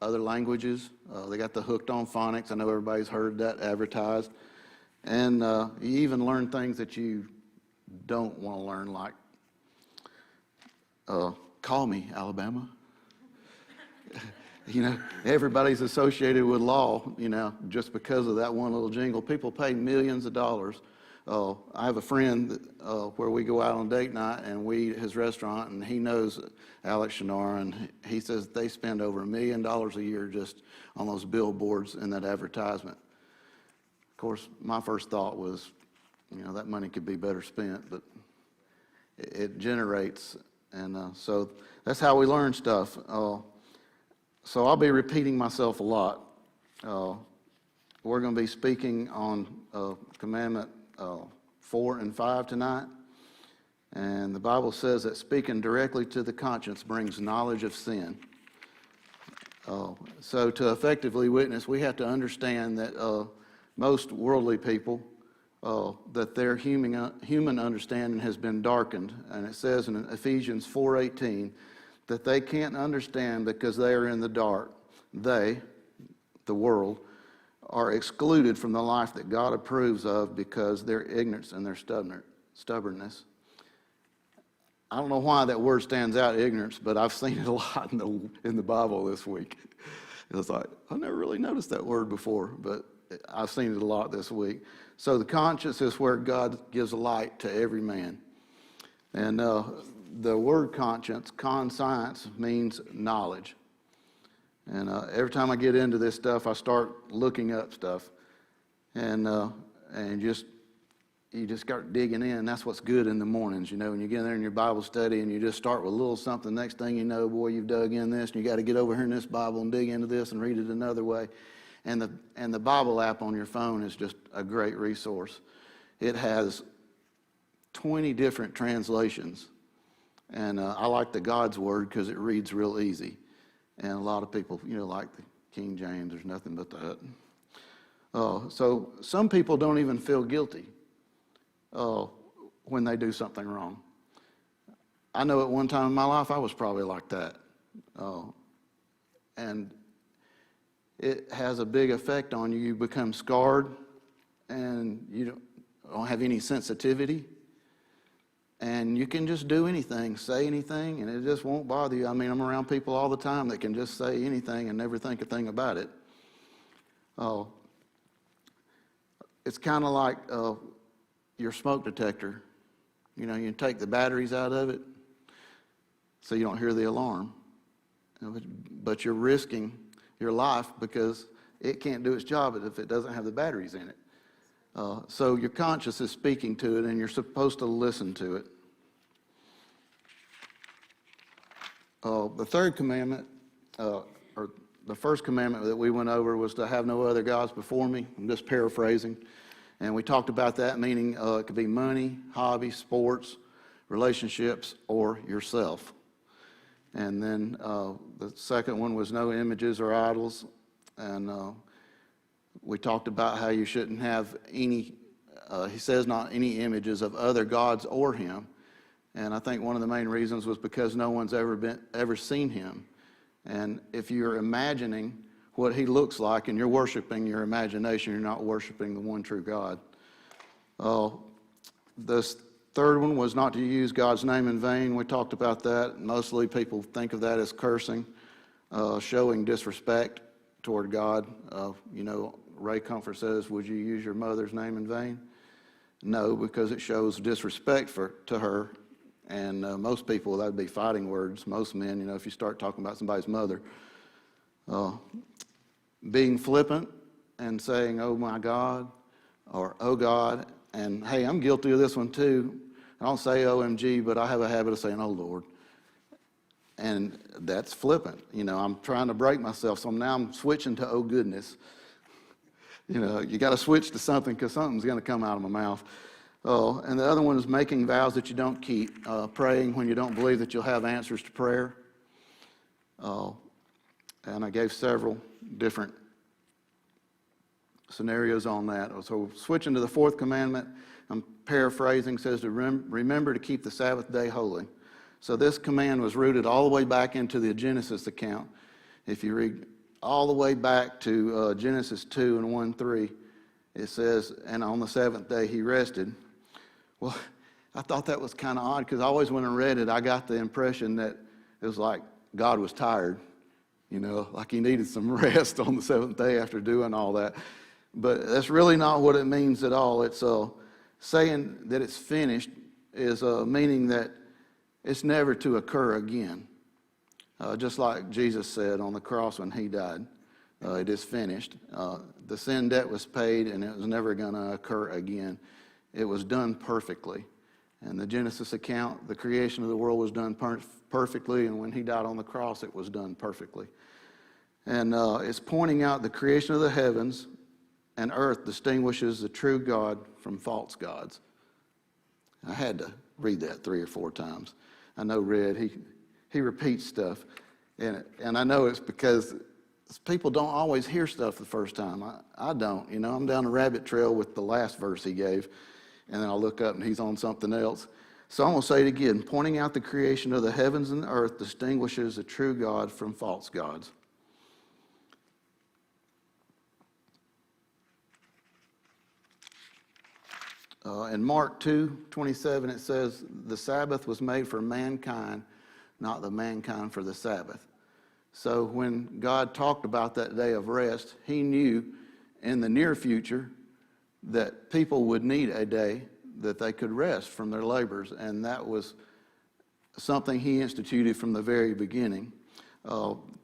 other languages. They got the Hooked on Phonics. I know everybody's heard that advertised. And you even learn things that you don't want to learn, like call me, Alabama. Everybody's associated with law, just because of that one little jingle. People pay millions of dollars. I have a friend where we go out on date night and we eat at his restaurant, and he knows Alex Shunnarah, and he says they spend over $1 million a year just on those billboards and that advertisement. Of course, my first thought was, that money could be better spent, but it generates, and so that's how we learn stuff. So I'll be repeating myself a lot. We're going to be speaking on Commandment 4 and 5 tonight. And the Bible says that speaking directly to the conscience brings knowledge of sin. So to effectively witness, we have to understand that most worldly people, that their human understanding has been darkened. And it says in Ephesians 4:18 that they can't understand because they are in the dark. They, the world, are excluded from the life that God approves of because their ignorance and their stubbornness. I don't know why that word stands out, ignorance, but I've seen it a lot in the Bible this week. It was like, I never really noticed that word before, but I've seen it a lot this week. So the conscience is where God gives light to every man. And the word conscience, conscience, means knowledge. And every time I get into this stuff, I start looking up stuff, and you just start digging in. That's what's good in the mornings, when you get there in your Bible study and you just start with a little something. Next thing you know, boy, you've dug in this, and you got to get over here in this Bible and dig into this and read it another way. And the Bible app on your phone is just a great resource. It has 20 different translations, and I like the God's Word because it reads real easy. And a lot of people, like the King James, there's nothing but that. So some people don't even feel guilty when they do something wrong. I know at one time in my life I was probably like that. And it has a big effect on you. You become scarred, and you don't have any sensitivity. And you can just do anything, say anything, and it just won't bother you. I mean, I'm around people all the time that can just say anything and never think a thing about it. It's kind of like your smoke detector. You take the batteries out of it so you don't hear the alarm. But you're risking your life because it can't do its job if it doesn't have the batteries in it. So your conscience is speaking to it, and you're supposed to listen to it. The third commandment, or the first commandment that we went over, was to have no other gods before me. I'm just paraphrasing. And we talked about that, meaning it could be money, hobby, sports, relationships, or yourself. And then the second one was no images or idols. And we talked about how you shouldn't have any, he says not any images of other gods or him. And I think one of the main reasons was because no one's ever seen him. And if you're imagining what he looks like and you're worshiping your imagination, you're not worshiping the one true God. This third one was not to use God's name in vain. We talked about that. Mostly people think of that as cursing, showing disrespect toward God. Ray Comfort says, would you use your mother's name in vain? No, because it shows disrespect to her. And most people, that would be fighting words. Most men, if you start talking about somebody's mother. Being flippant and saying, oh my God, or oh God. And hey, I'm guilty of this one too. I don't say OMG, but I have a habit of saying, oh Lord. And that's flippant. I'm trying to break myself. So now I'm switching to oh goodness. You got to switch to something because something's going to come out of my mouth. And the other one is making vows that you don't keep, praying when you don't believe that you'll have answers to prayer. And I gave several different scenarios on that. So switching to the fourth commandment, I'm paraphrasing, says to remember to keep the Sabbath day holy. So this command was rooted all the way back into the Genesis account. If you read all the way back to Genesis 2 and 1-3. It says, and on the seventh day he rested. Well, I thought that was kind of odd because always when I read it, I got the impression that it was like God was tired, like he needed some rest on the seventh day after doing all that. But that's really not what it means at all. It's saying that it's finished is meaning that it's never to occur again. Just like Jesus said on the cross when he died, it is finished. The sin debt was paid and it was never going to occur again. It was done perfectly. And the Genesis account, the creation of the world was done perfectly, and when he died on the cross, it was done perfectly. And it's pointing out the creation of the heavens and earth distinguishes the true God from false gods. I had to read that 3 or 4 times. I know Red, he repeats stuff. And I know it's because people don't always hear stuff the first time. I don't. I'm down a rabbit trail with the last verse he gave, and then I'll look up and he's on something else. So I'm going to say it again. Pointing out the creation of the heavens and the earth distinguishes the true God from false gods. In Mark 2:27, it says, the Sabbath was made for mankind, not the mankind for the Sabbath. So when God talked about that day of rest, he knew in the near future that people would need a day that they could rest from their labors, and that was something he instituted from the very beginning.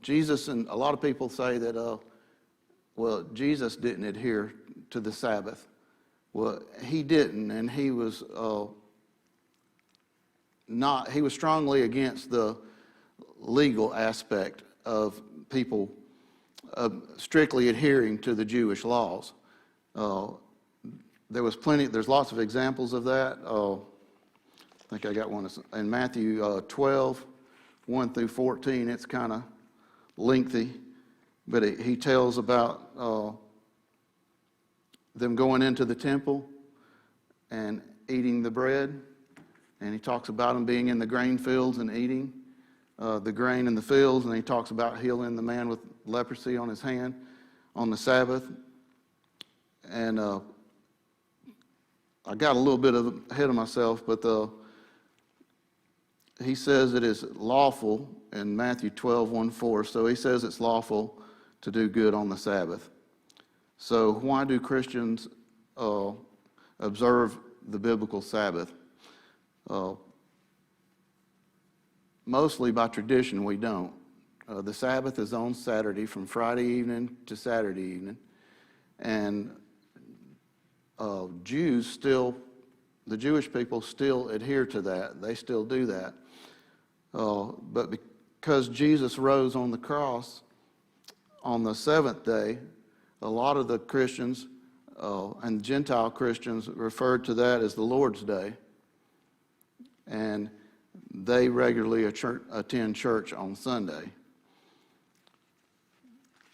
Jesus, and a lot of people say that, Jesus didn't adhere to the Sabbath. Well, he didn't, and he was he was strongly against the legal aspect of people strictly adhering to the Jewish laws. There's lots of examples of that. I think I got one in Matthew 12, 1-14. It's kind of lengthy, but he tells about them going into the temple and eating the bread. And he talks about them being in the grain fields and eating the grain in the fields. And he talks about healing the man with leprosy on his hand on the Sabbath. And I got a little bit ahead of myself, but he says it is lawful in Matthew 12, 1-4. So he says it's lawful to do good on the Sabbath. So why do Christians observe the biblical Sabbath? Mostly by tradition, we don't. The Sabbath is on Saturday from Friday evening to Saturday evening. And the Jewish people still adhere to that. They still do that. But because Jesus rose on the cross on the seventh day, a lot of the Christians and Gentile Christians referred to that as the Lord's Day. And they regularly attend church on Sunday.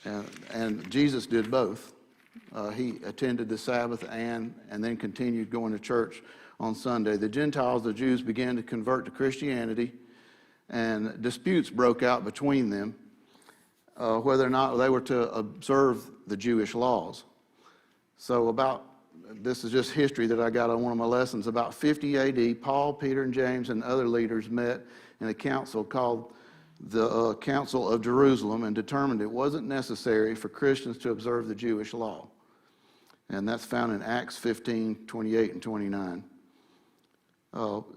And Jesus did both. He attended the Sabbath and then continued going to church on Sunday. The Gentiles, the Jews, began to convert to Christianity, and disputes broke out between them whether or not they were to observe the Jewish laws. So this is just history that I got on one of my lessons. About 50 AD, Paul, Peter, and James and other leaders met in a council called the Council of Jerusalem and determined it wasn't necessary for Christians to observe the Jewish law. And that's found in Acts 15, 28 and 29.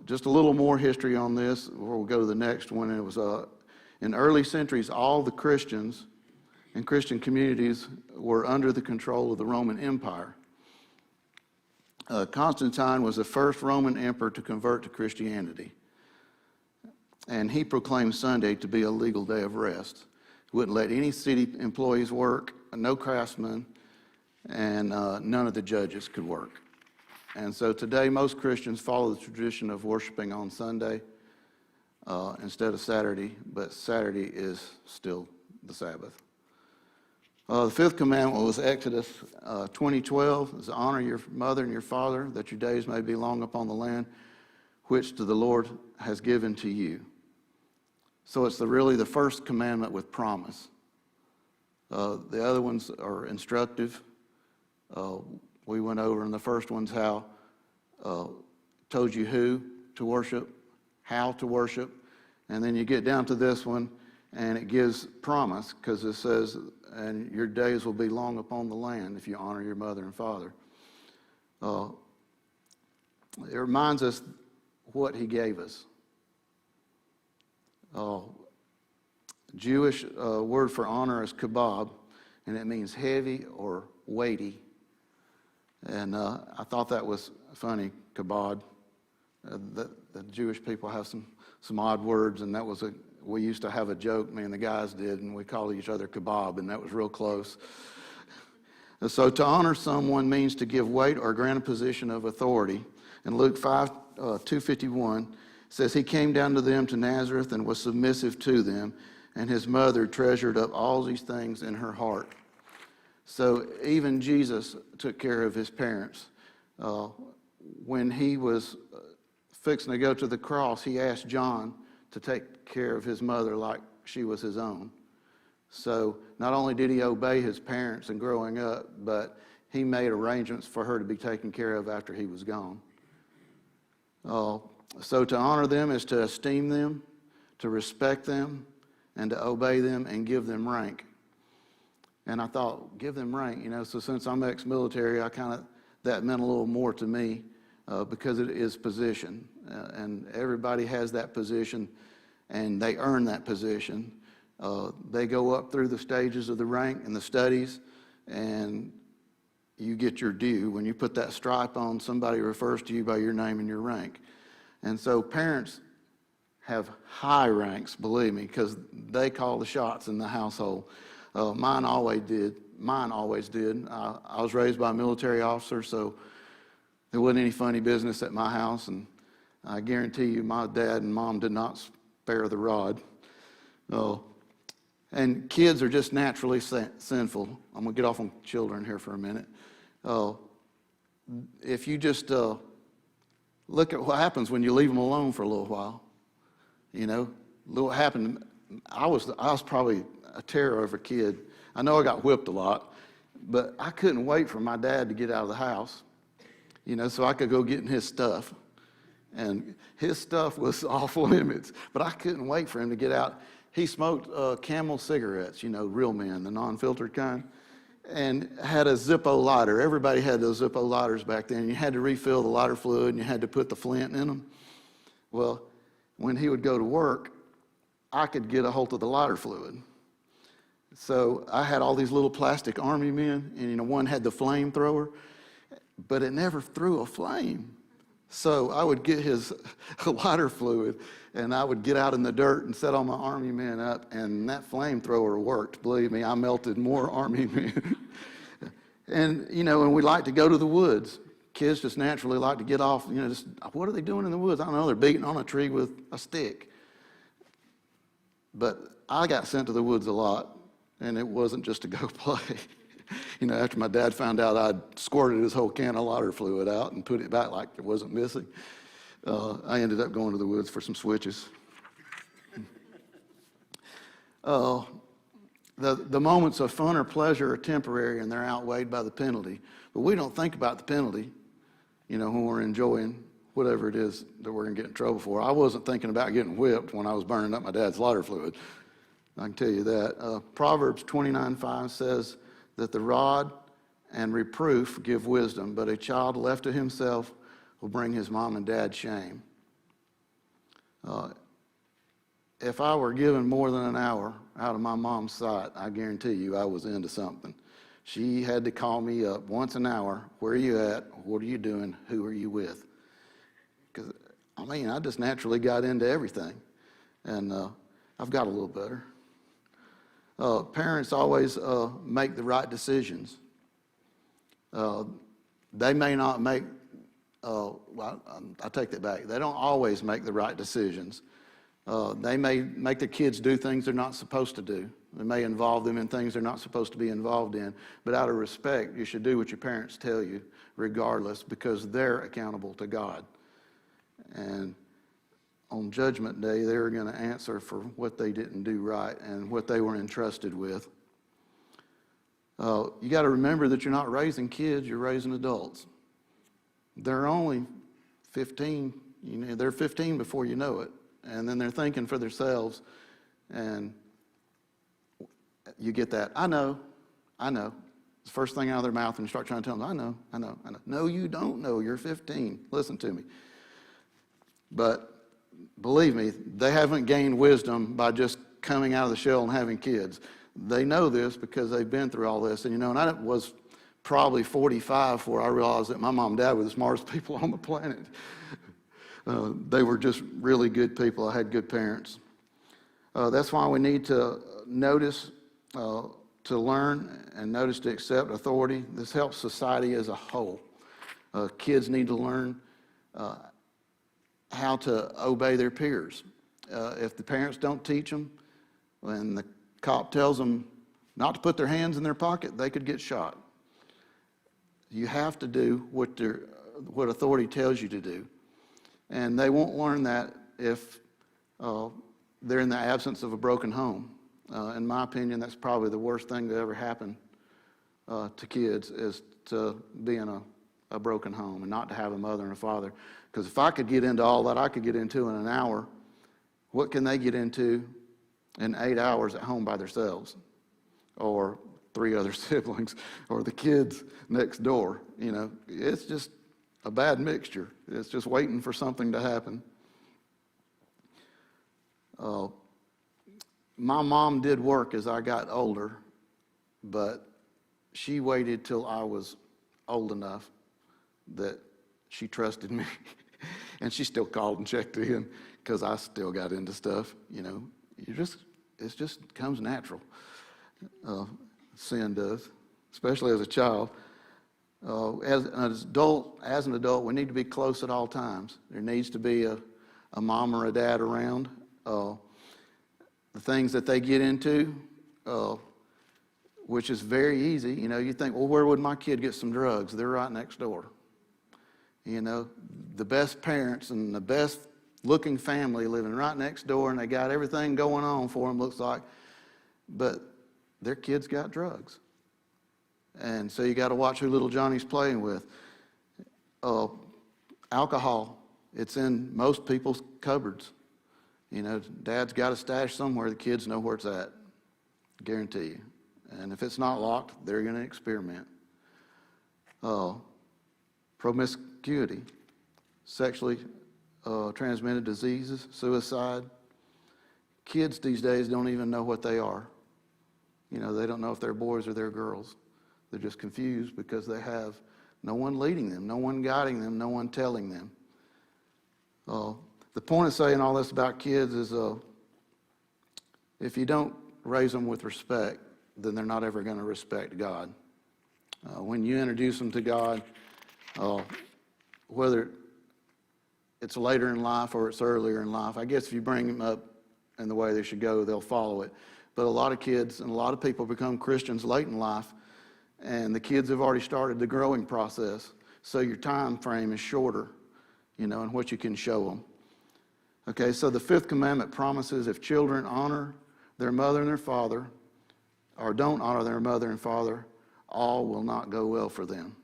Just a little more history on this before we go to the next one. It was in early centuries, all the Christians and Christian communities were under the control of the Roman Empire. Constantine was the first Roman emperor to convert to Christianity. And he proclaimed Sunday to be a legal day of rest. He wouldn't let any city employees work, no craftsmen, and none of the judges could work. And so today, most Christians follow the tradition of worshiping on Sunday instead of Saturday, but Saturday is still the Sabbath. The fifth commandment was Exodus 20:12. It's honor your mother and your father, that your days may be long upon the land which the Lord has given to you. So it's really the first commandment with promise. The other ones are instructive. We went over in the first one's how, told you who to worship, how to worship, and then you get down to this one, and it gives promise, because it says, and your days will be long upon the land if you honor your mother and father. It reminds us what he gave us. Jewish word for honor is kabod, and it means heavy or weighty. And I thought that was funny, kabod. The Jewish people have some odd words, and we used to have a joke, me and the guys did, and we called each other kebab, and that was real close. And so to honor someone means to give weight or grant a position of authority. In Luke 5:251, says, he came down to them to Nazareth and was submissive to them, and his mother treasured up all these things in her heart. So even Jesus took care of his parents. When he was fixing to go to the cross, he asked John to take care of his mother like she was his own. So not only did he obey his parents in growing up, but he made arrangements for her to be taken care of after he was gone. So to honor them is to esteem them, to respect them, and to obey them and give them rank. And I thought, give them rank, so since I'm ex-military, that meant a little more to me because it is position. And everybody has that position, and they earn that position. They go up through the stages of the rank and the studies, and you get your due. When you put that stripe on, somebody refers to you by your name and your rank. And so parents have high ranks, believe me, because they call the shots in the household. Mine always did. I was raised by a military officer, so there wasn't any funny business at my house, and I guarantee you my dad and mom did not spare the rod. And kids are just naturally sinful. I'm going to get off on children here for a minute. If you just look at what happens when you leave them alone for a little while. What happened, I was probably a terror of a kid. I know I got whipped a lot, but I couldn't wait for my dad to get out of the house, so I could go get in his stuff. And his stuff was off limits, but I couldn't wait for him to get out. He smoked Camel cigarettes, Real Men, the non-filtered kind, and had a Zippo lighter. Everybody had those Zippo lighters back then. You had to refill the lighter fluid, and you had to put the flint in them. Well, when he would go to work, I could get a hold of the lighter fluid. So I had all these little plastic army men, and one had the flamethrower, but it never threw a flame. So I would get his lighter fluid, and I would get out in the dirt and set all my army men up, and that flamethrower worked. Believe me, I melted more army men. And, and we like to go to the woods. Kids just naturally like to get off, just, what are they doing in the woods? I don't know, they're beating on a tree with a stick. But I got sent to the woods a lot, and it wasn't just to go play. After my dad found out I'd squirted his whole can of lighter fluid out and put it back like it wasn't missing, I ended up going to the woods for some switches. The moments of fun or pleasure are temporary, and they're outweighed by the penalty. But we don't think about the penalty, when we're enjoying whatever it is that we're going to get in trouble for. I wasn't thinking about getting whipped when I was burning up my dad's lighter fluid. I can tell you that. Proverbs 29:5 says that the rod and reproof give wisdom, but a child left to himself will bring his mom and dad shame. If I were given more than an hour out of my mom's sight, I guarantee you I was into something. She had to call me up once an hour. Where are you at? What are you doing? Who are you with? Because, I just naturally got into everything. And I've got a little better. Parents always make the right decisions. They may not make, I take that back. They don't always make the right decisions. They may make their kids do things they're not supposed to do. They may involve them in things they're not supposed to be involved in. But out of respect, you should do what your parents tell you, regardless, because they're accountable to God. And on Judgment Day, they're going to answer for what they didn't do right and what they were entrusted with. You got to remember that you're not raising kids, you're raising adults. They're only 15, they're 15 before you know it. And then they're thinking for themselves, and you get that, I know. It's the first thing out of their mouth, and you start trying to tell them, I know. No, you don't know, you're 15. Listen to me. But believe me, they haven't gained wisdom by just coming out of the shell and having kids. They know this because they've been through all this. And and I was probably 45 before I realized that my mom and dad were the smartest people on the planet. They were just really good people. I had good parents. That's why we need to notice, to learn, and notice to accept authority. This helps society as a whole. Kids need to learn how to obey their peers. If the parents don't teach them, when the cop tells them not to put their hands in their pocket, they could get shot. You have to do what authority tells you to do. And they won't learn that if they're in the absence of a broken home. In my opinion, that's probably the worst thing that ever happened to kids, is to be in a broken home and not to have a mother and a father. Because if I could get into all that I could get into in an hour, what can they get into in 8 hours at home by themselves? Or 3 other siblings, or the kids next door. It's just a bad mixture. It's just waiting for something to happen. My mom did work as I got older, but she waited till I was old enough that she trusted me. And she still called and checked in because I still got into stuff. It just comes natural. Sin does, especially as a child. As an adult, we need to be close at all times. There needs to be a mom or a dad around. The things that they get into, which is very easy. You think, well, where would my kid get some drugs? They're right next door. The best parents and the best looking family living right next door, and they got everything going on for them, looks like, but their kids got drugs. And so you got to watch who little Johnny's playing with. Alcohol, it's in most people's cupboards. Dad's got a stash somewhere, the kids know where it's at. Guarantee you. And if it's not locked, they're going to experiment. Promiscuity, sexually transmitted diseases, suicide. Kids these days don't even know what they are. They don't know if they're boys or they're girls. They're just confused because they have no one leading them, no one guiding them, no one telling them. The point of saying all this about kids is if you don't raise them with respect, then they're not ever going to respect God. When you introduce them to God, whether it's later in life or it's earlier in life, I guess if you bring them up in the way they should go, they'll follow it. But a lot of kids and a lot of people become Christians late in life, and the kids have already started the growing process. So your time frame is shorter, in what you can show them. Okay, so the fifth commandment promises if children honor their mother and their father, or don't honor their mother and father, all will not go well for them.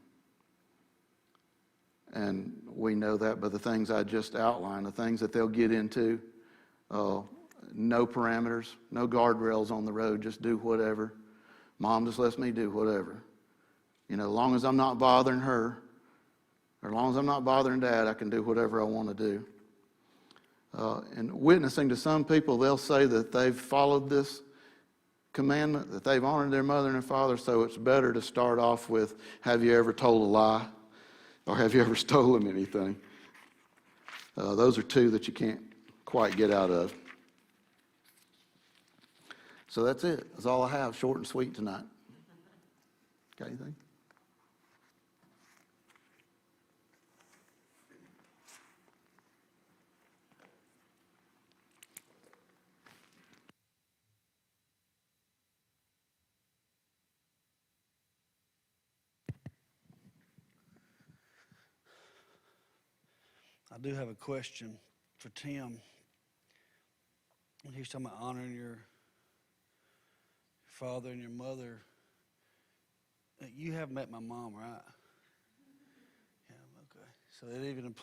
And we know that by the things I just outlined, the things that they'll get into. No parameters, no guardrails on the road, just do whatever. Mom just lets me do whatever. As long as I'm not bothering her, or as long as I'm not bothering Dad, I can do whatever I want to do. And witnessing to some people, they'll say that they've followed this commandment, that they've honored their mother and their father, so it's better to start off with, have you ever told a lie? Or have you ever stolen anything? Those are two that you can't quite get out of. So that's it. That's all I have, short and sweet tonight. Got anything? I do have a question for Tim. He's talking about honoring your father and your mother. You have met my mom, right? Yeah, okay. So it even,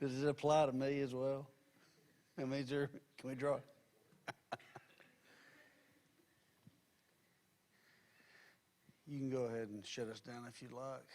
does it apply to me as well? I mean, can we draw? You can go ahead and shut us down if you like.